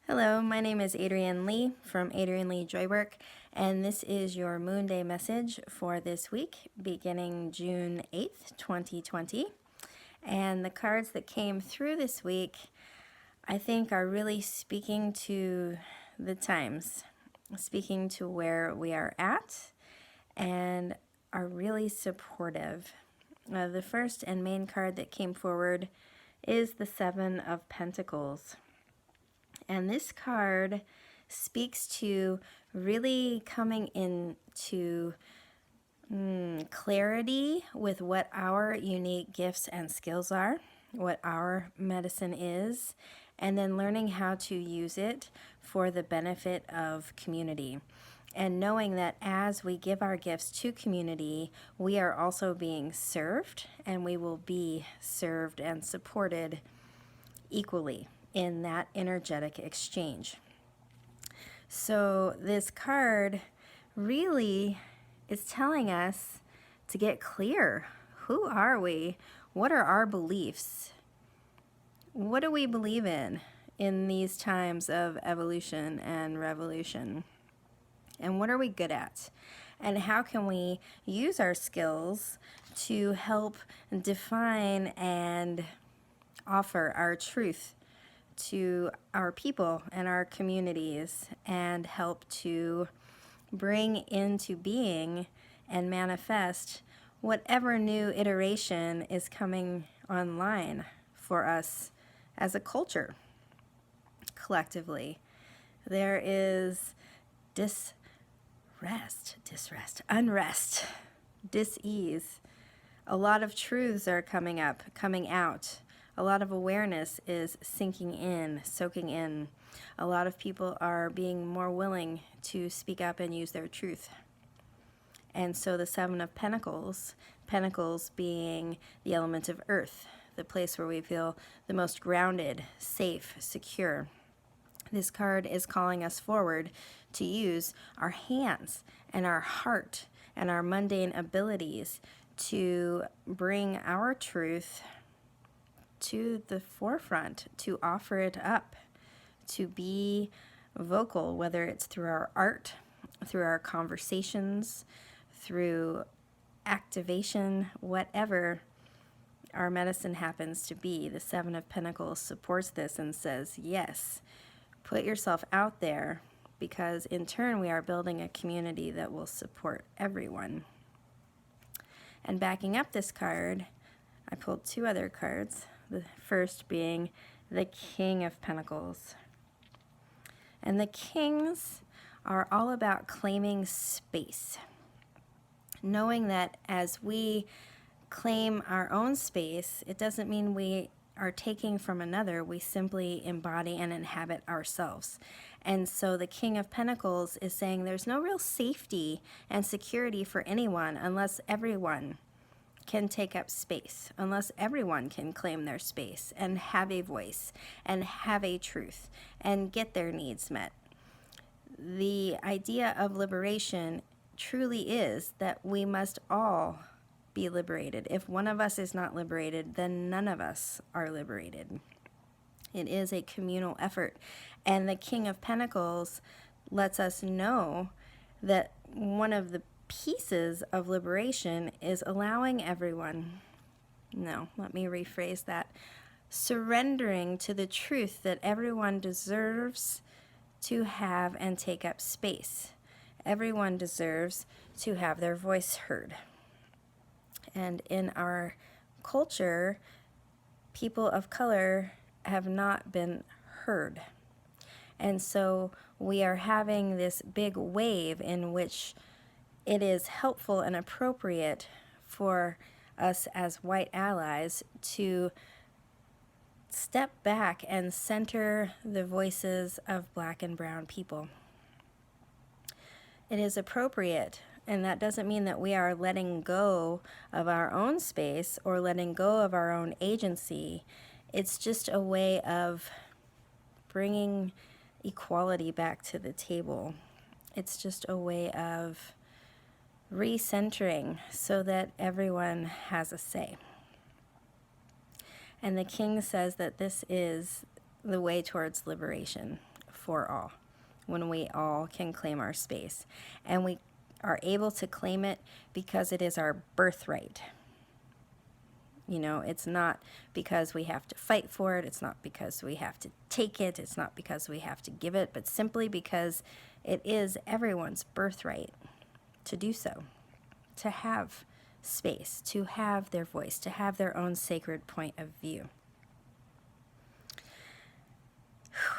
Hello, my name is Adrienne Lee from Adrienne Lee Joywork, and this is your Moonday Message for this week, beginning June 8th, 2020. And the cards that came through this week, I think, are really speaking to the times, speaking to where we are at, and are really supportive. The first and main card that came forward is the Seven of Pentacles. And this card speaks to really coming into clarity with what our unique gifts and skills are, what our medicine is, and then learning how to use it for the benefit of community. And knowing that as we give our gifts to community, we are also being served, and we will be served and supported equally in that energetic exchange. So this card really is telling us to get clear. Who are we? What are our beliefs? What do we believe in these times of evolution and revolution? And what are we good at? And how can we use our skills to help define and offer our truth to our people and our communities, and help to bring into being and manifest whatever new iteration is coming online for us as a culture collectively. There is unrest, dis-ease. A lot of truths are coming out. A lot of awareness is sinking in, soaking in. A lot of people are being more willing to speak up and use their truth. And so the Seven of Pentacles, Pentacles being the element of earth, the place where we feel the most grounded, safe, secure. This card is calling us forward to use our hands and our heart and our mundane abilities to bring our truth to the forefront, to offer it up, to be vocal, whether it's through our art, through our conversations, through activation, whatever our medicine happens to be. The Seven of Pentacles supports this and says, yes, put yourself out there, because in turn we are building a community that will support everyone. And backing up this card, I pulled two other cards. The first being the King of Pentacles. And the kings are all about claiming space. Knowing that as we claim our own space, it doesn't mean we are taking from another. We simply embody and inhabit ourselves. And so the King of Pentacles is saying there's no real safety and security for anyone unless everyone can take up space, unless everyone can claim their space and have a voice and have a truth and get their needs met. The idea of liberation truly is that we must all be liberated. If one of us is not liberated, then none of us are liberated. It is a communal effort. And the King of Pentacles lets us know that one of the pieces of liberation is allowing everyone, no, let me rephrase that, surrendering to the truth that everyone deserves to have and take up space. Everyone deserves to have their voice heard. And in our culture, people of color have not been heard. And so we are having this big wave in which it is helpful and appropriate for us as white allies to step back and center the voices of Black and brown people. It is appropriate, and that doesn't mean that we are letting go of our own space or letting go of our own agency. It's just a way of bringing equality back to the table. It's just a way of recentering so that everyone has a say. And the king says that this is the way towards liberation for all, when we all can claim our space. And we are able to claim it because it is our birthright. You know, it's not because we have to fight for it. It's not because we have to take it. It's not because we have to give it, but simply because it is everyone's birthright to do so, to have space, to have their voice, to have their own sacred point of view.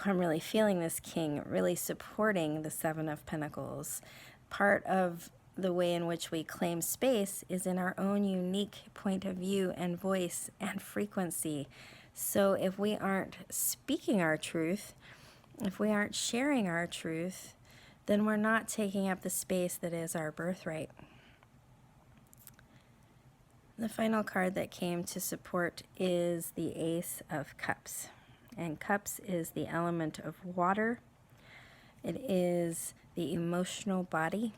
I'm really feeling this king really supporting the Seven of Pentacles. Part of the way in which we claim space is in our own unique point of view and voice and frequency. So if we aren't speaking our truth, if we aren't sharing our truth, then we're not taking up the space that is our birthright. The final card that came to support is the Ace of Cups. And Cups is the element of water. It is the emotional body.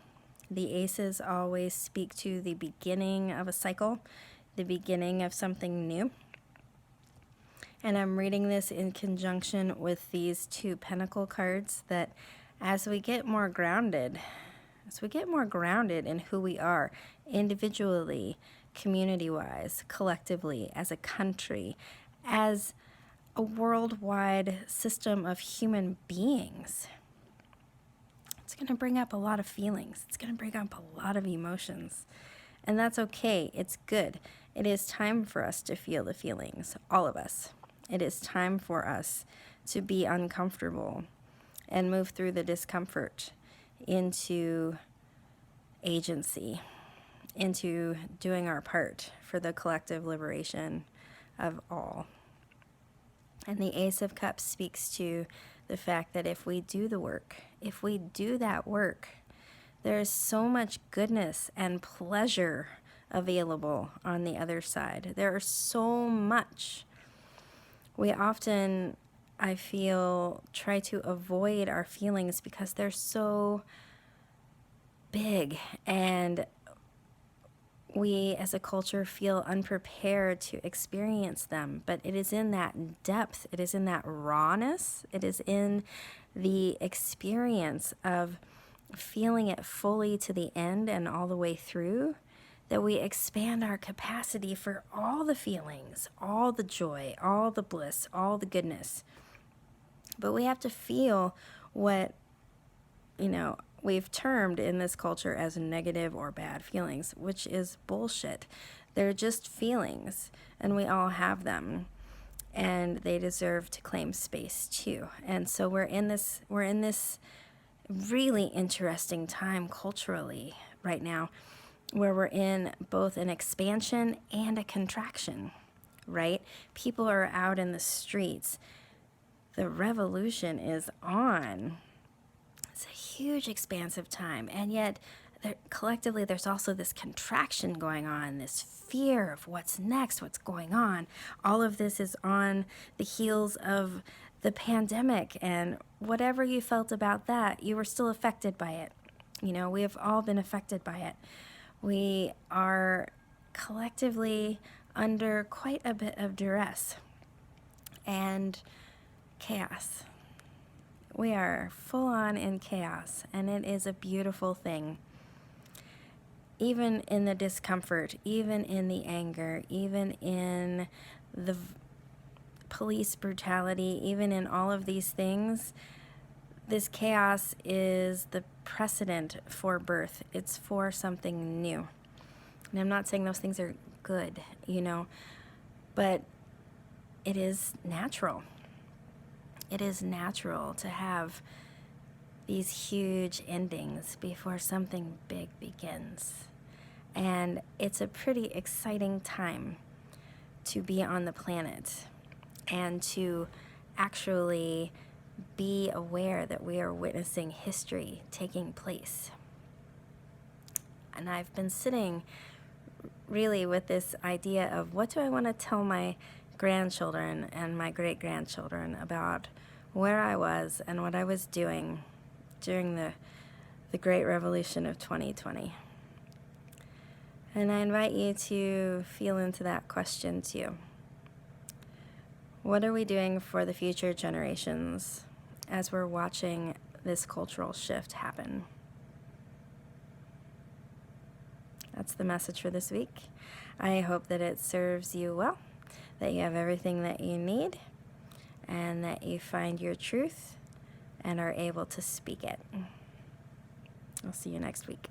The aces always speak to the beginning of a cycle, the beginning of something new. And I'm reading this in conjunction with these two pentacle cards, that as we get more grounded in who we are individually, community-wise, collectively, as a country, as a worldwide system of human beings, it's going to bring up a lot of feelings. It's going to bring up a lot of emotions. And that's okay. It's good. It is time for us to feel the feelings, all of us. It is time for us to be uncomfortable and move through the discomfort into agency, into doing our part for the collective liberation of all. And the Ace of Cups speaks to the fact that if we do the work, if we do that work, there is so much goodness and pleasure available on the other side. There is so much. We often, I feel, try to avoid our feelings because they're so big, and we as a culture feel unprepared to experience them. But it is in that depth, it is in that rawness, it is in the experience of feeling it fully to the end and all the way through that we expand our capacity for all the feelings, all the joy, all the bliss, all the goodness. But we have to feel what, we've termed in this culture as negative or bad feelings, which is bullshit. They're just feelings, and we all have them, and they deserve to claim space too. And so we're in this really interesting time culturally right now, where we're in both an expansion and a contraction, right? People are out in the streets. The revolution is on. It's a huge expansive time, and yet collectively there's also this contraction going on, this fear of what's next, what's going on. All of this is on the heels of the pandemic, and whatever you felt about that, you were still affected by it. We have all been affected by it. We are collectively under quite a bit of duress and chaos. We are full on in chaos, and it is a beautiful thing. Even in the discomfort, even in the anger, even in the police brutality, even in all of these things, this chaos is the precedent for birth. It's for something new. And I'm not saying those things are good, but it is natural. It is natural to have these huge endings before something big begins. And it's a pretty exciting time to be on the planet and to actually be aware that we are witnessing history taking place. And I've been sitting really with this idea of, what do I want to tell my grandchildren and my great-grandchildren about where I was and what I was doing during the great revolution of 2020. And I invite you to feel into that question too. What are we doing for the future generations as we're watching this cultural shift happen. That's the message for this week. I hope that it serves you well, that you have everything that you need, and that you find your truth and are able to speak it. I'll see you next week.